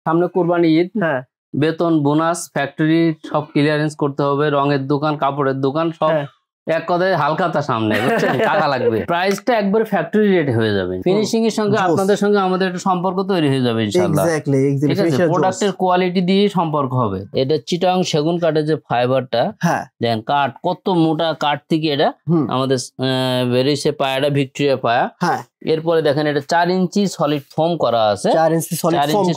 সামনে কুরবানি ঈদ, বেতন bonus factory সব ক্লিয়ারেন্স করতে হবে, রঙের দোকান কাপড়ের দোকান সব এক কথায় হালকাতা সামনে, বুঝছেন? টাকা লাগবে। প্রাইসটা একবারে ফ্যাক্টরি রেট হয়ে যাবে। ফিনিশিং এর সঙ্গে আপনাদের সঙ্গে আমাদের একটা সম্পর্ক তৈরি হয়ে যাবে ইনশাআল্লাহ। ঠিক আছে, প্রোডাক্টের কোয়ালিটি দিয়ে সম্পর্ক হবে। এটা চিটাং সেগুন কাঠের যে ফাইবারটা, দেখেন কাঠ কত মোটা, কাঠ থেকে এটা আমাদের বেরিয়েছে পায়াটা, ভিক্টোরিয়া পায়া। এরপরে দেখেন এটা 4 ইঞ্চি সলিড ফোম করা আছে, 4 ইঞ্চি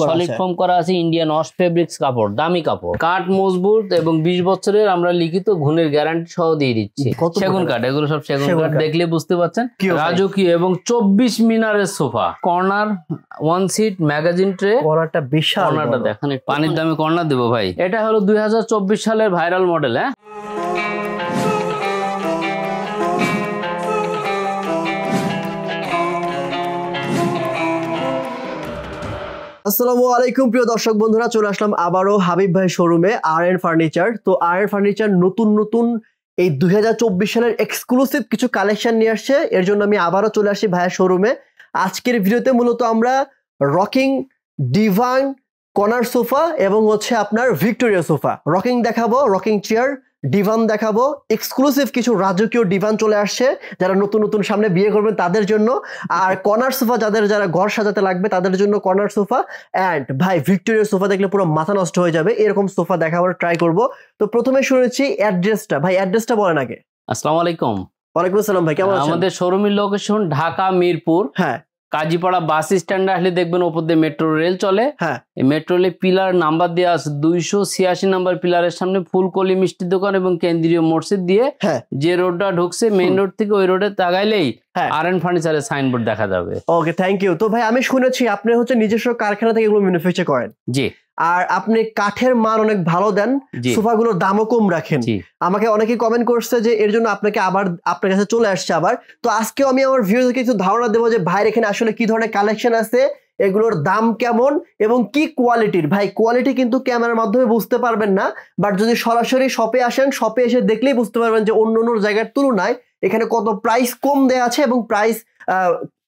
সলিড ফোম করা আছে, ইন্ডিয়ান ওয়াশ ফেব্রিক্স কাপড়, দামি কাপড়, কাঠ মজবুত এবং 20 বছরের আমরা লিখিত গুণের গ্যারান্টি সহ দিয়ে দিচ্ছি। সেগুন কাঠ, এগুলো সব সেগুন কাঠ, দেখলে বুঝতে পারছেন। রাজকীয় এবং 24 মিনারের sofa, corner 1 seat magazine tray, কর্নারটা বিশাল, কর্নারটা দেখেন, পানির দামে কর্নার দেবো ভাই। এটা হলো 2024 সালের ভাইরাল মডেল। আসসালামু আলাইকুম প্রিয় দর্শক বন্ধুরা, চলে আসলাম আবারও হাবিব ভাই শোরুমে, আর.এন ফার্নিচার। তো আর.এন ফার্নিচার নতুন নতুন এই 2024 সালের এক্সক্লুসিভ কিছু কালেকশন নিয়ে আসছে, এর জন্য আমি আবারও চলে আসি ভাইয়ের শোরুমে। আজকের ভিডিওতে মূলত আমরা রকিং ডিভান কর্নার সোফা এবং হচ্ছে আপনার ভিক্টোরিয়া সোফা, রকিং দেখাবো, রকিং চেয়ার, ডিভান দেখাবো, এক্সক্লুসিভ কিছু রাজকীয় ডিভান চলে আসছে যারা নতুন নতুন সামনে বিয়ে করবেন তাদের জন্য, আর কর্নার সোফা যারা ঘর সাজাতে লাগবে তাদের জন্য কর্নার সোফা। অ্যান্ড ভাই ভিক্টোরিয়া সোফা দেখলে পুরো মাথা নষ্ট হয়ে যাবে, এরকম সোফা দেখাবার ট্রাই করব। তো প্রথমে শুনেছি অ্যাড্রেসটা, ভাই অ্যাড্রেসটা বলেন আগে। আসসালামু আলাইকুম। ওয়ালাইকুম আসসালাম ভাই, কেমন আছেন? আমাদের শোরুমের লোকেশন ঢাকা মিরপুর, কাজীপাড়া বাস স্ট্যান্ডে আসলে দেখবেন ওপর দিয়ে মেট্রো রেল চলে। এই মেট্রো রেল পিলার নাম্বার দেওয়া আছে 286 নাম্বার পিলারের সামনে ফুলকলি মিষ্টির দোকান এবং কেন্দ্রীয় মসজিদ দিয়ে যে রোডটা ঢুকছে মেইন রোড থেকে, ওই রোডে তাকাইলেই আর.এন ফার্নিচারের সাইনবোর্ড দেখা যাবে। ওকে, থ্যাংক ইউ। তো ভাই আমি শুনেছি আপনি হচ্ছে নিজস্ব কারখানা থেকে এগুলো ম্যানুফ্যাকচার করেন। জি। আর আপনি কাঠের মান অনেক ভালো দেন, সোফাগুলোর দামও কম রাখেন। আমাকে অনেকে কমেন্ট করছে যে এর জন্য আপনাকে আবার আপনার কাছে চলে আসছে আবার। তো আজকেও আমি আমার ভিউয়ারদেরকে কিছু ধারণা দেবো যে ভাইয়ের এখানে আসলে কি ধরনের কালেকশন আছে, এগুলোর দাম কেমন এবং কি কোয়ালিটির। ভাই কোয়ালিটি কিন্তু ক্যামেরার মাধ্যমে বুঝতে পারবেন না, বাট যদি সরাসরি শপে আসেন, শপে এসে দেখলেই বুঝতে পারবেন যে অন্য অন্য জায়গার তুলনায় এখানে কত প্রাইস কম দেয়া আছে এবং প্রাইস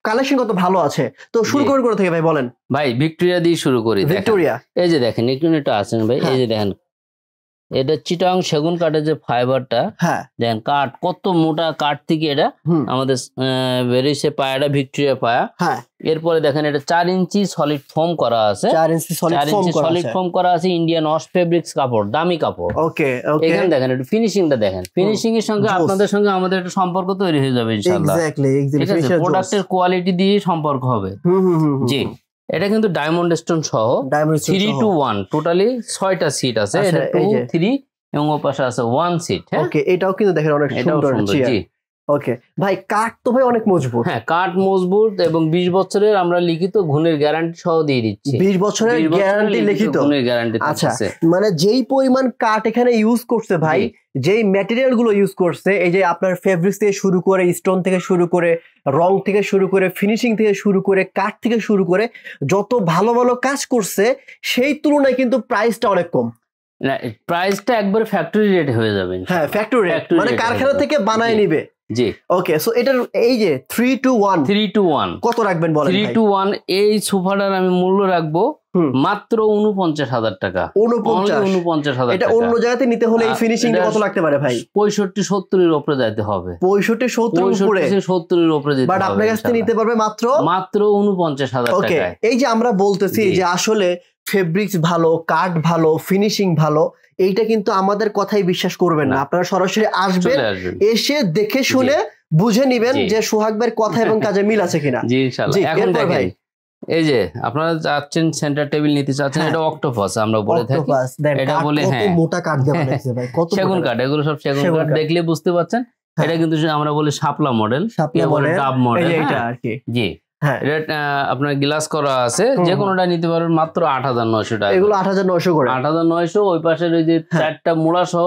কালেকশন কত ভালো আছে। তো শুরু করে থেকে ভাই বলেন। ভাই ভিক্টোরিয়া দিয়ে শুরু করি। ভিক্টোরিয়া, এই যে দেখেন একটু আছেন ভাই, এই যে দেখেন এটা চিটাং সেগুন কাঠের যে ফাইবারটা, দেখেন কাঠ কত মোটা, কাঠ থেকে এটা আমাদের বেরিয়েছে পায়াটা, ভিক্টোরিয়া পায়া। এরপরে দেখেন এটা 4 ইঞ্চি সলিড ফোম করা আছে, 4 ইঞ্চি সলিড ফোম করা আছে, ইন্ডিয়ান ওয়াশ ফেব্রিক্স কাপড়, দামি কাপড়। ওকে, এখানে দেখেন একটু ফিনিশিংটা দেখেন, ফিনিশিং এর সঙ্গে আপনাদের সঙ্গে আমাদের একটা সম্পর্ক তৈরি হয়ে যাবে ইনশাআল্লাহ। ঠিক আছে, প্রোডাক্টের কোয়ালিটি দিয়ে সম্পর্ক হবে। জি, এটা কিন্তু ডায়মন্ড স্টোন সহ 3 to 1 টোটালি 6টা সিট আছে, এটা 2, 3 এবং ওর পাশে আছে 1 সিট। ওকে, এটাও কিন্তু দেখেন অনেক সুন্দর। জি, ওকে ভাই কাঠ তো ভাই অনেক মজবুত। কাঠ মজবুত এবং 20 বছরের আমরা লিখিত গুণের গ্যারান্টি সহ দিয়ে দিচ্ছি। 20 বছরের গ্যারান্টি লিখিত গুণের গ্যারান্টি। আচ্ছা, মানে যেই পরিমাণ কাঠ এখানে ইউজ করছে ভাই, যেই ম্যাটেরিয়াল গুলো ইউজ করছে, এই যে আপনার ফেব্রিক্স থেকে শুরু করে, স্টোন থেকে শুরু করে, রং থেকে শুরু করে, ফিনিশিং থেকে শুরু করে, কাঠ থেকে শুরু করে যত ভালো ভালো কাজ করছে, সেই তুলনায় কিন্তু প্রাইসটা অনেক কম। না, প্রাইসটা একবারে ফ্যাক্টরি রেট হয়ে যাবে। ফ্যাক্টরি রেট মানে কারখানা থেকে বানায় নিবে। জি, ওকে। সো এটার এই যে 3 to 1 কত রাখবেন বলেন? 3 to 1 এই সোফাটার আমি মূল্য রাখবো মাত্র 49,000 টাকা। 49,000 এটা অন্য জায়গাতে নিতে হলে এই ফিনিশিং কত লাগতে পারে ভাই? 65-70 এর উপরে যেতে হবে। 65-70 উপরে, 70 এর উপরে যেতে হবে, বাট আপনার কাছ থেকে নিতে পারবে মাত্র 49,000 টাকা। ওকে, এই যে আমরা বলতেছি যে আসলে ফেব্রিক্স ভালো, কাঠ ভালো, ফিনিশিং ভালো, এইটা কিন্তু আমাদের কথাই বিশ্বাস করবেন না। আপনারা সরাসরি আসবেন, এসে দেখে শুনে বুঝে নিবেন যে সোহাগ ভাইয়ের কথা এবং কাজে মিল আছে কিনা। জি ইনশাআল্লাহ। এখন দেখেন এই যে আপনারা চাচ্ছেন সেন্টার টেবিল নিতে চাচ্ছেন, এটা অক্টোপাস আমরা বলে থাকি, এটা বলে কত মোটা কাঠ দেওয়া আছে ভাই, কত সেগুন কাঠ, এগুলো সব সেগুন কাঠ, দেখলে বুঝতে পাচ্ছেন। এটা কিন্তু আমরা বলি শাপলা মডেল, ডাব মডেল, এটা আর কি। জি, এটা আপনার গ্লাস করা আছে, যে কোনোটা নিতে পারবেন মাত্র 8,900 টাকা। এগুলো 8,900 করে, 8,900। ওই পাশের ওই যে 4টা মোড়া সহ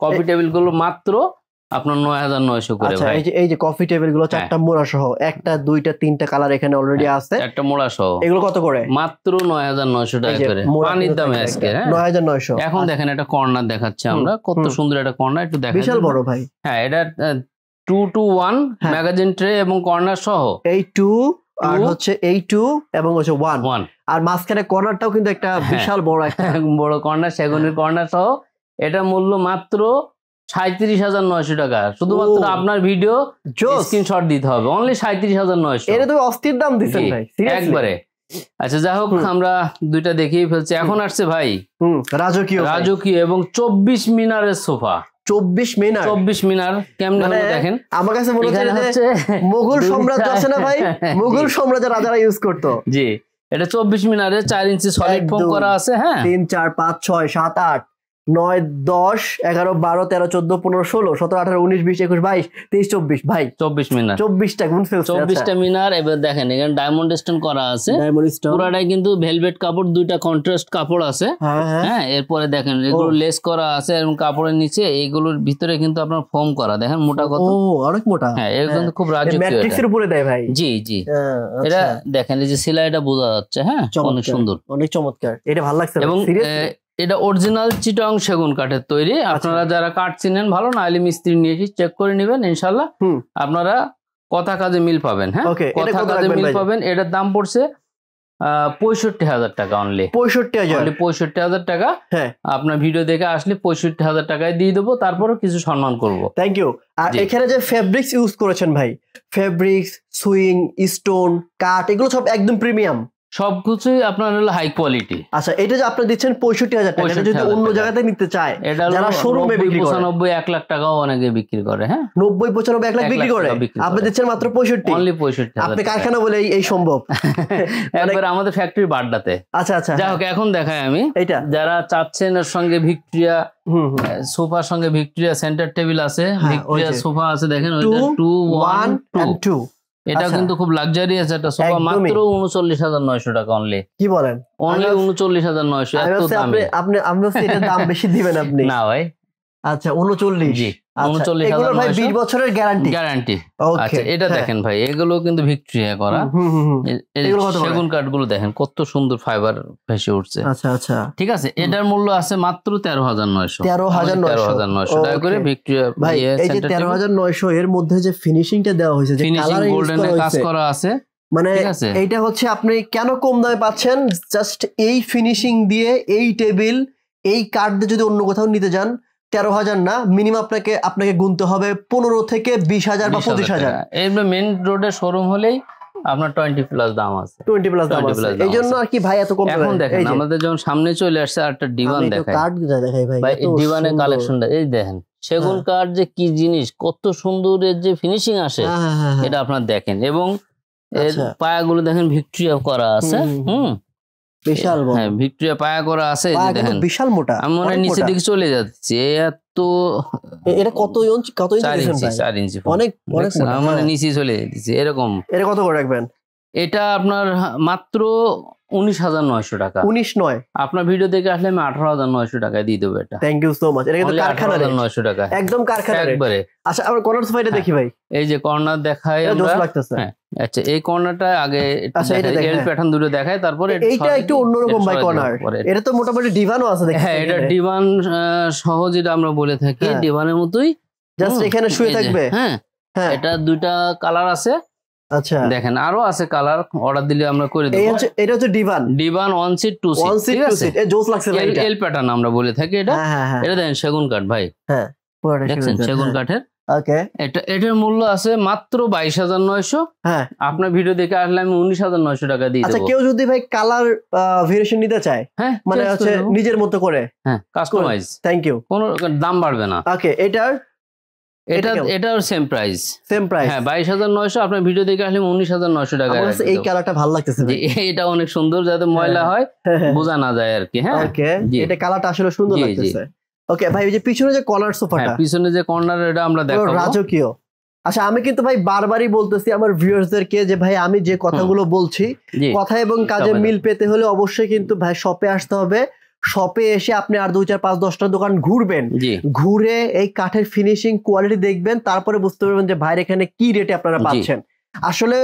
কফি টেবিল গুলো মাত্র আপনার 9,900 করে। ভাই এই যে কফি টেবিল গুলো 4টা মোড়া সহ, 1টা 2টা 3টা কালার এখানে অলরেডি আছে, একটা মোড়া সহ, এগুলো কত করে? মাত্র 9,900 টাকা করে, পানির দামে আজকে। 9,900। এখন দেখেন একটা কর্নার দেখাচ্ছি আমরা, কত সুন্দর একটা কর্নার, একটু দেখেন, বিশাল বড় ভাই। এটা 2 to 1 ম্যাগাজিন ট্রে এবং কর্নার সহ, এই 2 আর হচ্ছে A2 এবং হচ্ছে 1 আর মাঝখানে কর্নারটাও কিন্তু একটা বিশাল বড় একটা বড় কর্নার, সেগুনের কর্নার সহ। এটা মূল্য মাত্র 37,900 টাকা। শুধুমাত্র আপনার ভিডিও স্ক্রিনশট দিতে হবে, অনলি 37,900। এটা তো অস্থির দাম দিচ্ছেন ভাই, একবারে। আচ্ছা যাই হোক, আমরা দুইটা দেখিয়ে ফেলছি। এখন আসছে ভাই রাজকীয় এবং 24 মিনারের সোফা। 24 মিনার কেমন দেখেন, আমার কাছে মনে হচ্ছে মুঘল সাম্রাজ্য আছে না ভাই, মুঘল সাম্রাজ্য রাজারা ইউজ করতো। জি, এটা 24 মিনারে 4 ইঞ্চি সলিড ফোম করা আছে। হ্যাঁ, 3 4 5 6 7 8 9 10 11 12 13 14 15 16 17 18 19 20 21 22 23 24 ভাই 24 মিনার, 24টা গুণ ফেলছে, 24টা মিনার। এবার দেখেন এখানে ডায়মন্ড স্টোন করা আছে, পুরাটাই কিন্তু ভেলভেট কাপড়, দুইটা কন্ট্রাস্ট কাপড় আছে। হ্যাঁ, এরপরে দেখেন এগুলো লেস করা আছে এবং কাপড়ের নিচে এইগুলোর ভিতরে কিন্তু আপনার ফোম করা, দেখেন মোটা কত, অনেক মোটা। হ্যাঁ, এর কিন্তু খুব রাজকীয়, ম্যাট্রিক্সের উপরে দেয় ভাই। জি জি, এটা দেখেন এই যে সেলাইটা বোঝা যাচ্ছে। হ্যাঁ, অনেক সুন্দর, অনেক চমৎকার, এটা ভালো লাগছে। এবং এটা অরিজিনাল চিটং সেগুন কাঠের তৈরি। আপনারা যারা কাঠ চিনেন ভালো, না হলে মিস্ত্রি নিয়ে এসে চেক করে নেবেন, ইনশাল্লাহ আপনারা কথা কাজে মিল পাবেন। হ্যাঁ, কথা কাজে মিল পাবেন। এটার দাম পড়ছে 65,000 টাকা অনলি। 65,000 টাকা। আপনার ভিডিও দেখে আসলে 65,000 টাকায় দিয়ে দেবো, তারপরও কিছু সম্মান করবো। Thank you. আর এখানে যে ফেব্রিক্স ইউজ করেছেন ভাই, ফেব্রিক্স, সুইং, স্টোন, কাঠ, এগুলো সব একদম প্রিমিয়াম, সবকিছুই আপনার হলো হাই কোয়ালিটি। আচ্ছা, এটা যে আপনি দিচ্ছেন 65,000 টাকা, এটা যদি অন্য জায়গাতে নিতে চায়, যারা শোরুমে বিক্রি করে 95 1 লাখ টাকাও অনেকে বিক্রি করে। হ্যাঁ, 90 95 1 লাখ বিক্রি করে, আপনি দিচ্ছেন মাত্র 65, অনলি 65,000। আপনি কারখানা বলে এই সম্ভব একবার আমাদের ফ্যাক্টরি বাড্ডাতে। আচ্ছা আচ্ছা, যাই হোক, এখন দেখাই আমি এটা যারা চাচ্ছেন এর সঙ্গে ভিক্টোরিয়া সোফার সঙ্গে ভিক্টোরিয়া সেন্টার টেবিল আছে, ভিক্টোরিয়া সোফা আছে। দেখেন ওইটা 2 1 2, এটা কিন্তু খুব লাক্সারিয়াস একটা সোফা, মাত্র 39,900 টাকা অনলি। কি বলেন? অনলি 39,900। এত দামে আপনি এটার দাম বেশি দিবেন আপনি? না ভাই। আচ্ছা, 39। জি, 39,900 ভাই 20 বছরের গ্যারান্টি। আচ্ছা, এটা দেখেন ভাই, এগুলো কিন্তু ভিক্টোরিয়া করা। সেগুন কাঠগুলো দেখেন কত সুন্দর ফাইবার ভেসে উঠছে। আচ্ছা আচ্ছা, ঠিক আছে। এটার মূল্য আছে মাত্র 13,900 টাকা করে। ভিক্টোরিয়া ভাই, এই যে 13,900 এর মধ্যে যে ফিনিশিংটা দেওয়া হয়েছে, যে ফিনিশিং গোল্ডেনে কাজ করা আছে, মানে এইটা হচ্ছে আপনি কেন কম দামে পাচ্ছেন? জাস্ট এই ফিনিশিং দিয়ে এই টেবিল, এই কাঠ দিয়ে যদি অন্য কোথাও নিতে যান 13,000 না, মিনিমাম আপনাকে গুনতে হবে 15 থেকে 20,000 বা 25,000। এইবার মেইন রোডে শোরুম হলেই আপনার 20+ দাম আছে, 20+ দাম আছে। এই জন্য আর কি ভাই এত কম। এখন দেখেন আমাদের যখন সামনে চলে আসছে একটা ডিভান দেখাই, কাঠ দেখাই ভাই, এই ডিভানের কালেকশনটা এই দেখেন। সেগুন কাঠ যে কি জিনিস, কত সুন্দর এর যে ফিনিশিং আসে, এটা আপনার দেখেন। এবং এর পায়াগুলো দেখেন ভিক্টোরিয়া করা আছে। বিশাল বড়, হ্যাঁ, ভিক্টোরিয়া পায়া করা আছে। এই যে দেখেন বিশাল মোটা, আমি মনে হয় নিচের দিকে চলে যাচ্ছে। এত এটা কত ইঞ্চি? 4 ইঞ্চি, অনেক অনেক মোটা, মানে নিচে চলে যাচ্ছে এরকম। এটা কত করে রাখবেন? এটা আপনার মাত্র 19,900 টাকা। 19,900? আপনার ভিডিও দেখে আসলে আমি 18,900 টাকায় দিয়ে দেবো এটা। Thank you so much. এটা কিন্তু কারখানা 900 টাকা, একদম কারখানা একবারে। আচ্ছা, আবার কর্নার সোফাটা দেখি ভাই। এই যে কর্নার দেখাই আমরা। হ্যাঁ, আচ্ছা, এই কর্নারটা আগে এল প্যাটার্ন দুটো দেখায়, তারপরে এইটা একটু অন্যরকম ভাই কর্নার। এটা তো মোটামুটি ডিভানও আছে দেখেন। হ্যাঁ, এটা ডিভান সহ যেটা আমরা বলে থাকি, ডিভানের মতোই, জাস্ট এখানে শুয়ে থাকবে। হ্যাঁ, এটা দুইটা কালার আছে। আচ্ছা, দেখেন আরো আছে কালার, অর্ডার দিলে আমরা করে দেব। এটা হচ্ছে ডিভান 1 সিট 2 সিট, ঠিক আছে। এই জোস লাগছে ভাই, এল প্যাটার্ন আমরা বলে থাকি এটা। এটা দেখেন সেগুন কাঠ ভাই। হ্যাঁ, পুরোটা দেখেন সেগুন কাঠের। ওকে, এটার মূল্য আছে মাত্র 22,900। হ্যাঁ, আপনার ভিডিও দেখে আসলে আমি 19,900 টাকা দিয়ে দেব। আচ্ছা, কেউ যদি ভাই কালার ভেরিয়েশন নিতে চায়, হ্যাঁ, মানে হচ্ছে নিজের মতো করে, হ্যাঁ, কাস্টমাইজ, থ্যাংক ইউ, কোনো দাম বাড়বে না। ওকে, এটার সেম প্রাইস। হ্যাঁ, 22,900। আপনার ভিডিও দেখে আসলে 19,900 টাকা। এই কালারটা ভালো লাগতেছে, এটা অনেক সুন্দর, যাতে ময়লা হয় বোঝা না যায় আর কি। হ্যাঁ, ওকে, এটা কালারটা আসলে সুন্দর লাগতেছে। ওকে ভাই, এই যে পিছনে যে কর্নার সোফাটা, পিছনে যে কর্নার, এটা আমরা দেখাবো, রাজকীয়। আচ্ছা, আমি কিন্তু ভাই বারবারই বলতেছি আমার ভিউয়ার্সদেরকে যে ভাই, আমি যে কথাগুলো বলছি, কথা এবং কাজে মিল পেতে হলে অবশ্যই কিন্তু ভাই শপে আসতে হবে। শপে এসে আপনি আর 2 4 5 10টা দোকান ঘুরবেন, ঘুরে এই কাঠের ফিনিশিং কোয়ালিটি দেখবেন, তারপরে বুঝতে পারবেন যে ভাইয়ের এখানে কি রেটে আপনারা পাচ্ছেন। আসলে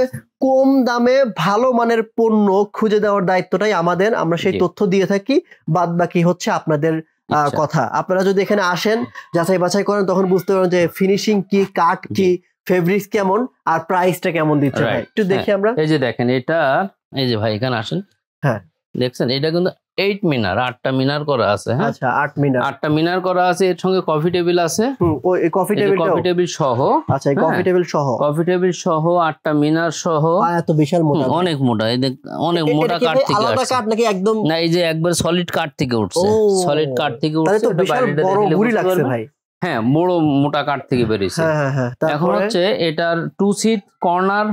কম দামে ভালো মানের পণ্য খুঁজে দেওয়ার দায়িত্বটাই আমাদের, আমরা সেই তথ্য দিয়ে থাকি, বাদ বাকি হচ্ছে আপনাদের কথা। আপনারা যদি এখানে আসেন, যাচাই বাছাই করেন, তখন বুঝতে পারবেন যে ফিনিশিং কি, কাঠ কি, ফেব্রিক্স কেমন আর প্রাইসটা কেমন দিচ্ছে ভাই একটু দেখি আমরা। এই যে দেখেন এটা, এই যে ভাই এখানে আসেন, হ্যাঁ দেখছেন এটা কিন্তু 8 মিনার, 8টা মিনার করা আছে। হ্যাঁ আচ্ছা 8টা মিনার করা আছে, এর সঙ্গে কফি টেবিল আছে। ওই কফি টেবিল সহ। আচ্ছা এই কফি টেবিল সহ 8টা মিনার সহ। এত বিশাল মোটা, অনেক মোটা, এই অনেক মোটা কাঠ থেকে আলাদা কাঠ নাকি একদম? না, এই যে একবার সলিড কাঠ থেকে উঠছে, সলিড কাঠ থেকে উঠছে। এটা বিশাল বড় গুড়ি লাগছে ভাই। হ্যাঁ বড় মোটা কাঠ থেকে বেরিয়েছে। এখন হচ্ছে এটার 2 seat corner,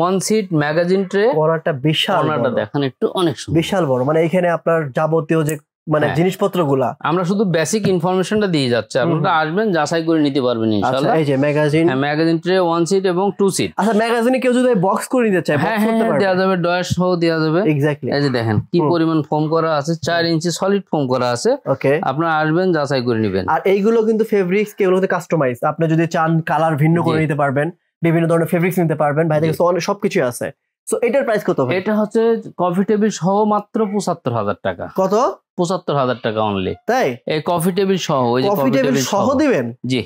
1 seat magazine tray. কর্নারটা বিশাল, কর্নারটা দেখেন একটু, অনেক সুন্দর, বিশাল বড়। মানে এখানে আপনার যাবতীয় যে মানে জিনিসপত্রগুলা, আমরা শুধু বেসিক ইনফরমেশনটা দিয়ে যাচ্ছি, আপনারা আসবেন যাচাই করে নিতে পারবেন ইনশাআল্লাহ। এই যে ম্যাগাজিন, ম্যাগাজিন ট্রে 1 সিট এবং 2 সিট। আচ্ছা ম্যাগাজিনে কেউ যদি বক্স করে নিতে চায় বক্স করতে পারবে? দেওয়া যাবে, ডয়ার সহ দেওয়া যাবে। এক্স্যাক্টলি। এই যে দেখেন কি পরিমাণ ফোম করা আছে, 4 ইঞ্চি সলিড ফোম করা আছে। ওকে, আপনারা আসবেন যাচাই করে নেবেন। আর এইগুলো কিন্তু ফেব্রিক্স কেগুলোতে কাস্টমাইজ, আপনি যদি চান কালার ভিন্ন করে নিতে পারবেন, বিভিন্ন ধরনের ফেব্রিক্স নিতে পারবেন, ভাই থেকে সবকিছু আছে। সো এটার প্রাইস কত ভাই? এটা হচ্ছে কফি টেবিল সহ মাত্র ৭৫,০০০ টাকা। কত? ৭৫,০০০ টাকা অনলি। তাই? এই কফি টেবিল সহ, ওই যে কফি টেবিল সহ দিবেন? জি।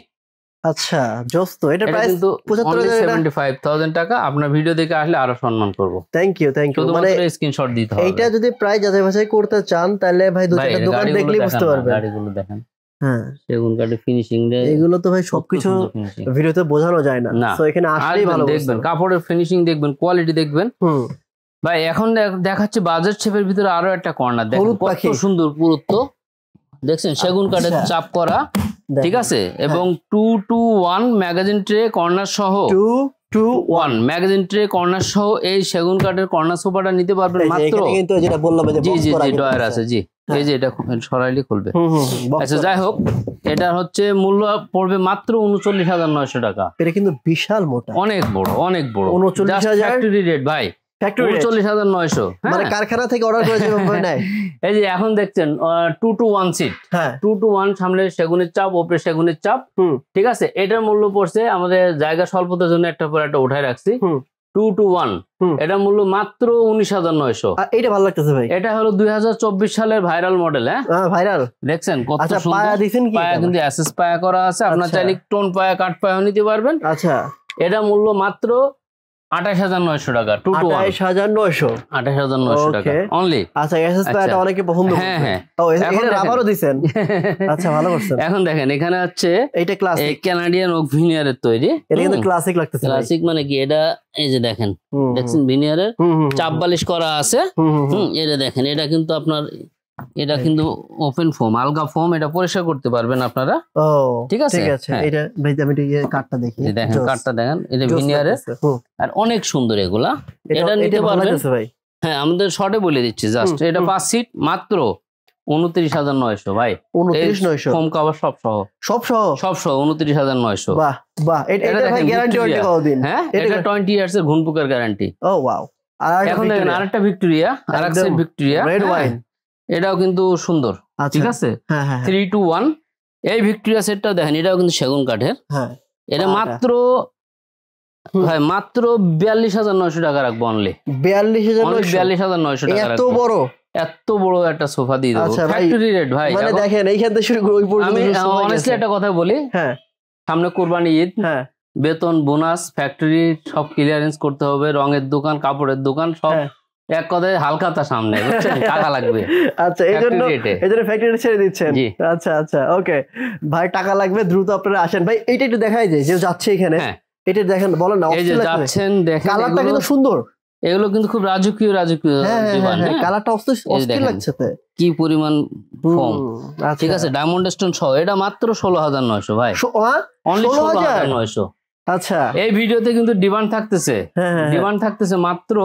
আচ্ছা জোস তো। এটা প্রাইস ৭৫,০০০ টাকা। আপনার ভিডিও দেখে আসলে আরো সম্মান করব। Thank you. মানে স্ক্রিনশট দিতে হবে। এইটা যদি প্রাইস যাচাই বাছাই করতে চান তাহলে ভাই দুটো দোকান দেখলেই বুঝতে পারবেন। গাড়িগুলো দেখেন, হ্যাঁ সেগুন কাঠের ফিনিশিং রে, এগুলো তো ভাই সবকিছু ভিডিওতে বোঝানো যায় না। সো এখানে আসলেই ভালো দেখবেন, কাপড়ের ফিনিশিং দেখবেন, কোয়ালিটি দেখবেন। ভাই এখন দেখাচ্ছে বাজেট শেপের ভিতরে আরো একটা কর্নার দেখেন, কত সুন্দর পুরুত্ব দেখছেন, সেগুন কাঠের চাপ করা, ঠিক আছে, এবং 2-to-1 ম্যাগাজিন ট্রে কর্নার সহ, 2-to-1 ম্যাগাজিন ট্রে কর্নার সহ এই সেগুন কাঠের কর্নার সোফাটা নিতে পারবেন মাত্র। কিন্তু যেটা বললাম যে জি জি ডয়ার আছে, জি এই যে এটা সরাইলে খুলবে। আচ্ছা যাই হোক, এটা হচ্ছে মূল্য পড়বে মাত্র 39,900 টাকা। এটা কিন্তু বিশাল মোটা, অনেক বড়, অনেক বড়। 39,000 ফ্যাক্টরি রেট ভাই, 39,900। মানে কারখানা থেকে অর্ডার করে যেভাবে নেয়। এই যে এখন দেখছেন 2-to-1 সিট, 2-to-1 সামনে সেগুনের চাপ, ওপরে সেগুনের চাপ, ঠিক আছে। এটার মূল্য পড়ছে, আমাদের জায়গা স্বল্পতার জন্য একটা পর একটা উঠায় রাখছি, 2-to-1 এটা মূল্য মাত্র 19,900। এটা ভালো লাগতেছে ভাই। এটা হলো 2024 সালের ভাইরাল মডেল। হ্যাঁ ভাইরাল, দেখছেন কত সুন্দর। পায়া দিবেন কি? পায়া কিন্তু এসএস পায়া করা আছে, আপনারা চাইলে টোন পায়া, কাট পায়া নিতে পারবেন। আচ্ছা, এটা মূল্য মাত্র 28,900 টাকা। 28,900 টাকা অনলি। আচ্ছা এসএস পায়াটা অনেকে পছন্দ করে। হ্যাঁ হ্যাঁ, ও এখানে রাবারও দিবেন। আচ্ছা ভালো করছেন। এখন দেখেন এখানে হচ্ছে এটা ক্লাসিক কানাডিয়ান ওক ভিনিয়ারের তৈরি। এটা কিন্তু ক্লাসিক লাগতেছে। ক্লাসিক মানে কি? এটা এই যে দেখেন, দেখছেন ভিনিয়ারের চাপ বালিশ করা আছে। এটা দেখেন, এটা কিন্তু আপনার, এটা কিন্তু ওপেন ফোম, আলগা ফোম, এটা পরিষ্কার করতে পারবেন আপনারা। ও ঠিক আছে, ঠিক আছে। এটা ভাই আমি এই কাটটা দেখি, দেখেন কাটটা দেখেন, এটা ভিনিয়ারের আর অনেক সুন্দর এগুলা। এটা নিতে পারবেন ভাই। হ্যাঁ আমাদের শর্টে বলে দিচ্ছি জাস্ট, এটা 5 সিট মাত্র 29,900 ভাই। 29,900 ফোম কভার সব সহ, সব সহ 29,900। বাহ বাহ, এটা ভাই গ্যারান্টি ওয়ারেন্টি কতদিন? হ্যাঁ এটা 20 ইয়ার্স এর ঘুনপুকের গ্যারান্টি। ও ওয়াও। আর এখন দেখেন আরেকটা ভিক্টোরিয়া, আরেকটা ভিক্টোরিয়া রেড ওয়াইন, এটাও কিন্তু সুন্দর, ঠিক আছে। 3-to-1 এই ভিক্টোরিয়া সেটটা দেখেন, এটাও কিন্তু সেগুন কাঠের। এটা মাত্র ভাই মাত্র 42,900 টাকা রাখবো অনলি। 42,900 টাকা। এত বড়, এত বড় একটা সোফা দিয়ে দেবো ফ্যাক্টরি রেট ভাই। মানে দেখেন এইখান থেকে শুরু করে ওই পর্যন্ত। আমি অনেস্টলি একটা কথা বলি, হ্যাঁ সামনে কুরবানি ঈদ, হ্যাঁ বেতন বোনাস ফ্যাক্টরি সব ক্লিয়ারেন্স করতে হবে, রঙের দোকান, কাপড়ের দোকান সব এক কথায় হালকাতা সামনে, বুঝছেন? টাকা লাগবে। আচ্ছা এই জন্য ফ্যাক্টরি ছেড়ে দিচ্ছেন। আচ্ছা আচ্ছা ওকে ভাই, টাকা লাগবে, দ্রুত আপনারা আসেন ভাই। এইটা একটু দেখাই যায় যে যাচ্ছে এখানে, এটা দেখেন, বলেন না এই যে যাচ্ছেন, দেখেন কালারটা কিন্তু সুন্দর। এগুলো কিন্তু খুব রাজকীয় ডিজাইন, কালারটা অস্থির লাগছে, কি পরিমাণ ফোম, ঠিক আছে। ডায়মন্ড স্টোন সহ এটা মাত্র 16,900 ভাই, অনলি 16,900। আচ্ছা এই ভিডিওতে কিন্তু ডিমান্ড থাকতেছে, ডিমান্ড থাকতেছে মাত্র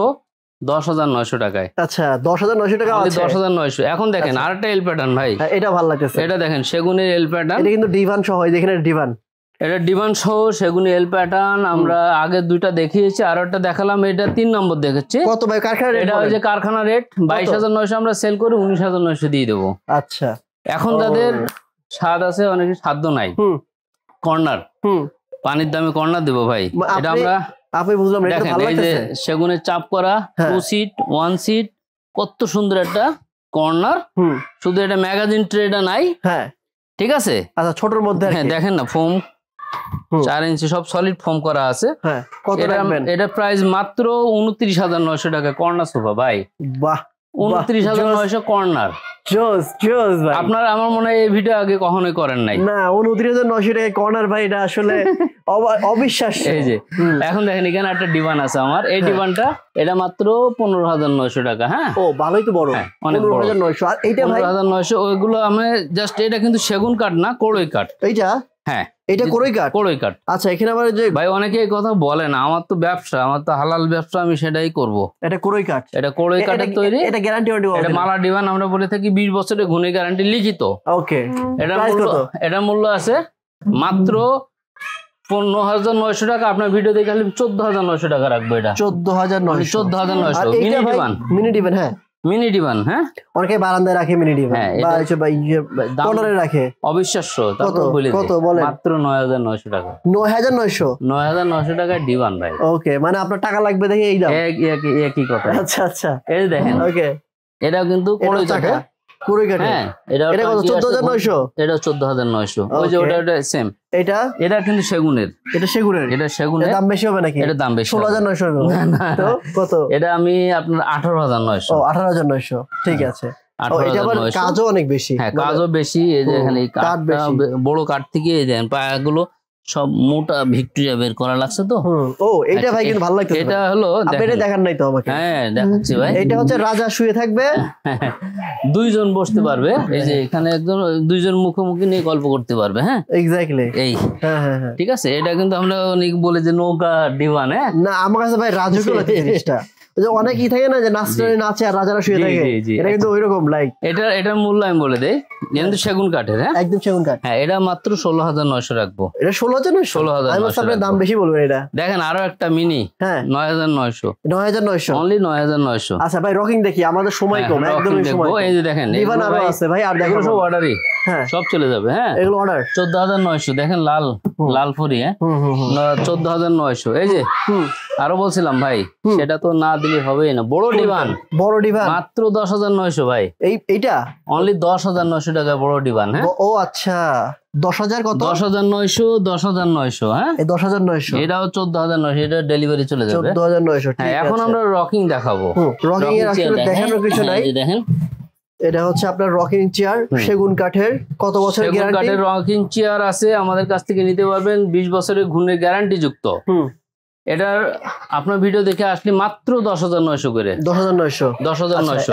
10,900 টাকায়। আচ্ছা 10,900 টাকা, 10,900। এখন দেখেন আরেকটা এল প্যাটার্ন ভাই, এটা ভালো লাগতেছে। এটা দেখেন সেগুনের এল প্যাটার্ন, এটা কিন্তু ডিভান সহ, এখানে ডিভান, এটা ডিভান সহ সেগুনের এল প্যাটার্ন। আমরা আগে দুইটা দেখিয়েছি, আর একটা দেখালাম, এটা 3 নম্বর দেখাচ্ছি। কত ভাই কারখানা রেট? এটা ওই যে কারখানা রেট 22,900, আমরা সেল করে 19,900 দিয়ে দেবো। আচ্ছা এখন যাদের স্বাদ আছে, অনেক সাধ্য নাই, কর্নার পানির দামে কর্নার দেবো ভাই। এটা আমরা আপনি বুঝলাম, দেখেন এই যে সেগুনের চাপ করা 2 সিট 1 সিট, কত সুন্দর একটা কর্নার। শুধু এটা ম্যাগাজিন ট্রেটা নাই, হ্যাঁ ঠিক আছে। আচ্ছা ছোটর মধ্যে, হ্যাঁ দেখেন না ফোম 4 ইঞ্চি সব সলিড ফোম করা আছে। এটা প্রাইস মাত্র 29,900 টাকা কর্নার সোফা ভাই। বাহ, 29,900 কর্নার। আপনার আমার মনে হয় এই ভিডিও আগে কখনোই করেন নাই না। 29,900 টাকা কর্নার ভাই, এটা আসলে অবিশ্বাস্য। এই যে এখন দেখেন এখানে একটা ডিভান আছে আমার, এই ডিভানটা এটা মাত্র 15,900 টাকা। হ্যাঁ, ও ভালোই তো বড়, 15,900। আর এইটা ভাই 15,900। ওইগুলো আমি জাস্ট, এটা কিন্তু সেগুন কাঠ না, কড়ই কাঠ এইটা। হ্যাঁ, এটা কড়ই কাঠ, কড়ই কাঠ। আচ্ছা, এখানে আবার যে ভাই অনেকে এই কথা বলে না, আমার তো ব্যবসা, আমার তো হালাল ব্যবসা, আমি সেটাই করব। এটা কড়ই কাঠ, এটা কড়ই কাঠের তৈরি। এটা গ্যারান্টি ওয়ারেন্টি, এটা মালা ডিভান আমরা বলে থাকি, 20 বছরের গুণের গ্যারান্টি লিখিত। ওকে, এটা মূল্য আছে মাত্র 15,900 টাকা। আপনার ভিডিও দেখে 14,900 টাকা রাখবো। এটা 14,900 মিনি ডিভান। মিনি ডিভান, হ্যাঁ মিনি ডিভান। হ্যাঁ, অনেকে বারান্দায় রাখে মিনি ডিভান, বা হচ্ছে কর্নারে রাখে। অবিশ্বাস্য। কত বলে? মাত্র 9,900 টাকা। 9,900 টাকায় ডিভান ভাই। ওকে, মানে আপনার টাকা লাগবে দেখে এই দাম, একই কথা। আচ্ছা আচ্ছা, এই দেখেন। ওকে, এটাও কিন্তু কড়ই টাকা, কড়ই কাঠ। হ্যাঁ, এটা কত? 14,900। এটা 14,900। ওই যে ওটা সেম। এটা কিন্তু সেগুনের। এটা সেগুনের, এটা সেগুনের। দাম বেশি হবে নাকি? এটা দাম বেশি, 16,900 হবে। না, তো কত? এটা আমি আপনার 18,900। ও, 18,900, ঠিক আছে। এটা আবার কাজও অনেক বেশি। হ্যাঁ, কাজও বেশি। এই যে এখানে কাঠটা বড় কাঠ থেকে এই দেন পায়াগুলো সব মোটা ভিক্টোরিয়া বের করা লাগছে তো। ও, এটা ভাই কিন্তু ভালো লাগছে। এটা হলো, আপনি দেখান নাই তো আমাকে? হ্যাঁ, দেখাচ্ছি ভাই। এটা হচ্ছে রাজা শুয়ে থাকবে, দুইজন বসতে পারবে। এই যে এখানে একজন, দুইজন মুখোমুখি নিয়ে গল্প করতে পারবে। হ্যাঁ, এক্স্যাক্টলি এই। হ্যাঁ হ্যাঁ, ঠিক আছে। এটা কিন্তু আমরা অনেক বলে যে নৌকা ডিভান। হ্যাঁ, না, আমার কাছে ভাই রাজকীয় লাগে জিনিসটা। অনেকই থাকে না যে নাচে আর রাজারা শুয়ে থাকে, এটা কিন্তু ওইরকম লাইক। এটার মূল্য আমি বলে দেই, কিন্তু সেগুন কাঠের। হ্যাঁ, একদম সেগুন কাঠ। হ্যাঁ, এটা মাত্র 16,900 রাখবো। এটা 16,900 দাম বেশি বলবেন। এটা দেখেন, আরো একটা মিনি। হ্যাঁ, 9,900। 9,900 অনলি, 9,900। আচ্ছা ভাই, রকিং দেখি, আমাদের সময় কম, একদমই সময়। এই যে দেখেন, ডিভান আরো আছে ভাই, আর দেখো সব অর্ডারই। হ্যাঁ, সব চলে যাবে। হ্যাঁ, এগুলো অর্ডার। 14,900 দেখেন, লাল ফরি। হ্যাঁ, 14,900। এই যে আরো বলছিলাম ভাই, সেটা তো না দিলে হবেই না। বড় ডিভান, বড় ডিভান মাত্র 10,900 ভাই। এইটা অনলি 10,900 টাকা বড় ডিভান। হ্যাঁ, ও আচ্ছা, 10,000 কত? 10,900, 10,900। হ্যাঁ, এই 10,900। এটাও 14,900। এটা ডেলিভারি চলে যাবে 14,900। হ্যাঁ, এখন আমরা রকিং দেখাবো। রকিং এর আসলে দেখানোর কিছু নাই। দেখেন, এটা হচ্ছে আপনার রকিং চেয়ার, সেগুন কাঠের। কত বছরের গ্যারান্টি? সেগুন কাঠের রকিং চেয়ার আছে, আমাদের কাছ থেকে নিতে পারবেন 20 বছরের গুণের গ্যারান্টি যুক্ত। এটার আপনার ভিডিও দেখে আসলে মাত্র 10,900 করে। 10,900।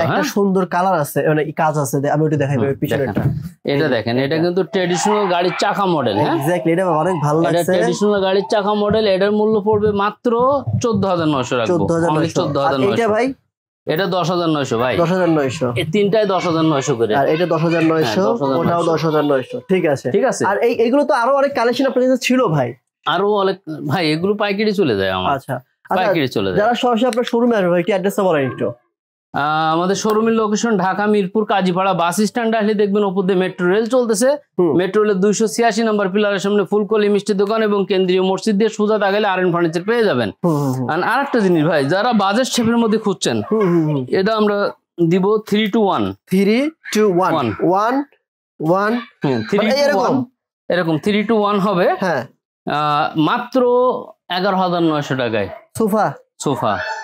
একটা সুন্দর কালার আছে, মানে কাজ আছে, আমি ওটা দেখাই পিছনেরটা। এটা দেখেন, এটা কিন্তু ট্র্যাডিশনাল গাড়ির চাকা মডেল। হ্যাঁ, এক্স্যাক্টলি, এটা অনেক ভালো লাগছে। এটা ট্র্যাডিশনাল গাড়ির চাকা মডেল। এটার মূল্য পড়বে মাত্র 14,900 রাখবো। 14,900। এটা ভাই, এটা 10,900 ভাই। 10,900। এই তিনটায় 10,900 করে। আর এটা 10,900, ওটাও 10,900। ঠিক আছে, ঠিক আছে। আর এইগুলো তো আরো অনেক কালেকশন আপনার কাছে ছিল ভাই। আরো অনেক ভাই, এগুলো পাইকারি চলে যায় আমার। আচ্ছা, পাইকারি চলে যায়। যারা সরাসরি আপনার শোরুমে আসবে ভাই, কি অ্যাড্রেসটা বলেন একটু। আমাদের শোরুমের location Dhaka Mirpur Kazipara bus stand আসলে দেখবেন উপর দিয়ে মেট্রো রেল চলতেছে। মেট্রো রেলের 286 নম্বর পিলারের সামনে ফুলকলি মিষ্টির দোকান এবং কেন্দ্রীয় মসজিদ দিয়ে সোজা তাকালে আরএন ফার্নিচার পেয়ে যাবেন। আর একটা জিনিস ভাই, যারা বাজেট শেপের মধ্যে খুঁজছেন, এটা আমরা দিব 3 to 1। 3 to 1 1 1 3 এরকম 3 to 1 হবে। হ্যাঁ, মাত্র 11,900 টাকায় সোফা।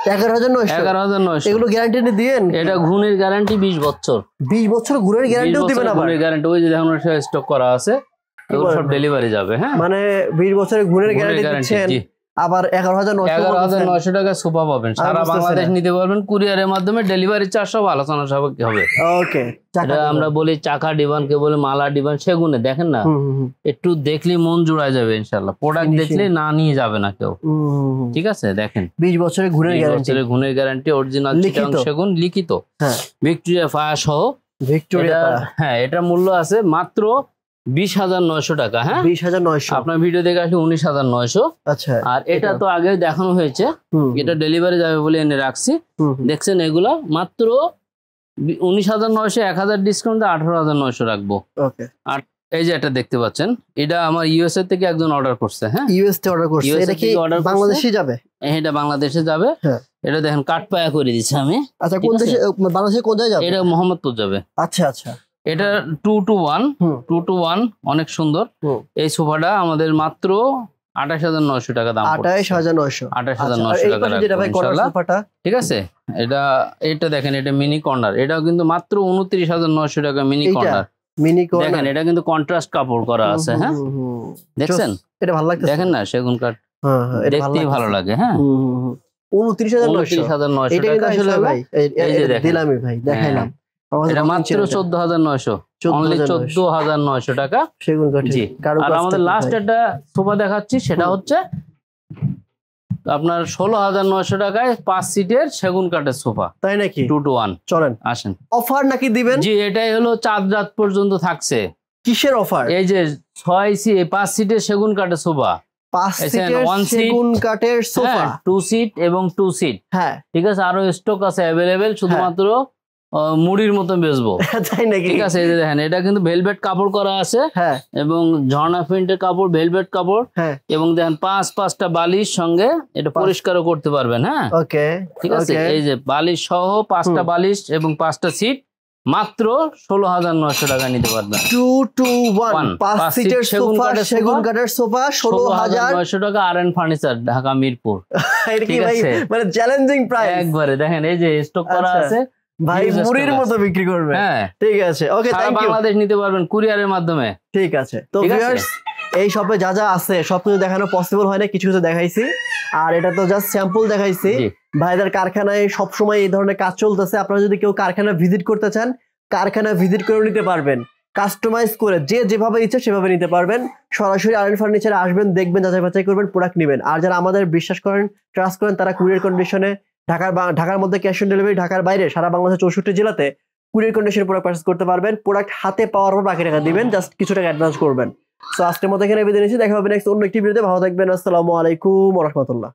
11,900। এগুলো গ্যারান্টি দিয়েন? এটা গুণের গ্যারান্টি 20 বছর। 20 বছর গুণের গ্যারান্টিও দিবেন? গুণের গ্যারান্টি ওই যে দেখুন স্টক করা আছে, এগুলো সব ডেলিভারি যাবে। হ্যাঁ, মানে 20 বছরের গুণের গ্যারান্টি দিচ্ছেন। আবার 11,900 টাকা সোফা পাবেন, সারা বাংলাদেশ নিতে পারবেন কুরিয়ারের মাধ্যমে। ডেলিভারি চার্জ সব আলোচনা সাপেক্ষে হবে। ওকে, আমরা বলি চাকা ডিভান, কে বলে মালা ডিভান। সেগুনে দেখেন না, একটু দেখলে মন জুড়ায় যাবে ইনশাআল্লাহ। প্রোডাক্ট দেখলে না নিয়ে যাবে না কেউ। ঠিক আছে, দেখেন 20 বছরের গুণের গ্যারান্টি, অরিজিনাল চিটাগাং সেগুন লিখিত, ভিক্টোরিয়া ফায়ার সহ। ভিক্টোরিয়া, হ্যাঁ, এটা মূল্য আছে মাত্র 20,900 টাকা। হ্যাঁ, 20,900। আপনার ভিডিও দেখে আসলে 19,900। আচ্ছা, আর এটা তো আগে দেখানো হয়েছে, এটা ডেলিভারি যাবে বলে এনে রাখছি। দেখছেন, এগুলা মাত্র 19,900, 1,000 ডিসকাউন্ট 18,900 রাখবো। ওকে, আর এই যে এটা দেখতে পাচ্ছেন, এটা আমার ইউএসএ থেকে একজন অর্ডার করছে। হ্যাঁ, ইউএস থেকে অর্ডার করছে। এটা কি বাংলাদেশে যাবে? এটা বাংলাদেশে যাবে। এটা দেখেন কাঠ পায়া করে দিচ্ছে আমি। আচ্ছা, কোন দেশে? বাংলাদেশে কোন জায়গায় যাবে? এটা মোহাম্মদপুর যাবে। আচ্ছা আচ্ছা, এটা 2-to-1 অনেক সুন্দর। এই সোফাটা আমাদের মাত্র 28,900 টাকা দাম। 28,900 টাকা। ঠিক আছে, এটা দেখেন, এটা মিনি কর্নার, এটাও কিন্তু মাত্র 29,900 টাকা মিনি কর্নার। দেখেন এটা কিন্তু কন্ট্রাস্ট কাপড় করা আছে। হ্যাঁ দেখছেন, এটা ভালো লাগছে, দেখেন না সেগুন কাঠ, দেখতেই ভালো লাগে। হ্যাঁ 29,900 এটা কিন্তু আসলে ভাই এই যে দিলামই ভাই দেখাইলাম, এটা মাত্র 14,900, অনলি 14,900 টাকা সেগুন কাঠ। জি, আর আমাদের লাস্ট একটা সোফা দেখাচ্ছি, সেটা হচ্ছে আপনার 16,900 টাকায় 5 সিটের সেগুন কাঠের সোফা। তাই নাকি? 2-to-1। চলেন আসেন। অফার নাকি দিবেন? জি, এটাই হলো চাঁদ রাত পর্যন্ত থাকছে। কিসের অফার? এই যে 5 সিটের সেগুন কাঠের সোফা, 5 সিটের সেগুন কাঠের সোফা, 2 সিট এবং 2 সিট। হ্যাঁ ঠিক আছে, আরো স্টক আছে অ্যাভেলেবেল, শুধুমাত্র মুড়ির মতো বেচবো। তাই নাকি? ঠিক আছে, এই যে দেখেন, এটা কিন্তু ভেলভেট কাপড় করা আছে। হ্যাঁ, এবং ঝর্ণা প্রিন্টের কাপড়, ভেলভেট কাপড়। হ্যাঁ, এবং দেখেন 5টা বালিশ সঙ্গে, এটা পরিষ্কারও করতে পারবেন। হ্যাঁ ওকে, ঠিক আছে। এই যে বালিশ সহ 5টা বালিশ এবং 5টা সিট, মাত্র 16,900 টাকা নিতে পারবেন। 2-to-1 5 সিটের সোফা, সেগুন কাঠের সোফা 16,900 টাকা। R furniture, Dhaka Mirpur. এটা কি ভাই মানে চ্যালেঞ্জিং প্রাইস একবারে। দেখেন এই যে স্টক করা আছে, ভাই মুড়ির মতো বিক্রি করবে। হ্যাঁ ঠিক আছে, ওকে, থ্যাংক ইউ। বাংলাদেশ নিতে পারবেন কুরিয়ারের মাধ্যমে। ঠিক আছে। তো ভিউয়ার্স, এই শপে যা যা আছে সবকিছু দেখানো পসিবল হয় না, কিছু কিছু দেখাইছি, আর এটা তো জাস্ট স্যাম্পল দেখাইছি। ভাইদের কারখানায় সবসময় এই ধরনের কাজ চলতেছে। আপনারা যদি কেউ কারখানা ভিজিট করতে চান, কারখানা ভিজিট করে নিতে পারবেন, কাস্টমাইজ করে যে যেভাবে ইচ্ছে সেভাবে নিতে পারবেন। সরাসরি আরএন ফার্নিচারে আসবেন, দেখবেন, যাচাই বাছাই করবেন, প্রোডাক্ট নেবেন। আর যারা আমাদের বিশ্বাস করেন, ট্রাস্ট করেন, তারা কুরিয়ার কন্ডিশনে ঢাকার মধ্যে ক্যাশ অন ডেলিভারি, ঢাকার বাইরে সারা বাংলাদেশের 64 জেলাতে কুরিয়ার কন্ডিশনে প্রোডাক্ট পারচেজ করতে পারবেন। প্রোডাক্ট হাতে পাওয়ার পর বাকি টাকা দিবেন, জাস্ট কিছু টাকা অ্যাডভান্স করবেন। সো আজকের মতো এখানে বিদায় নিচ্ছি, দেখা হবে নেক্সট অন্য একটি ভিডিওতে। ভালো থাকবেন, আসসালামু আলাইকুম ওয়া রাহমাতুল্লাহ।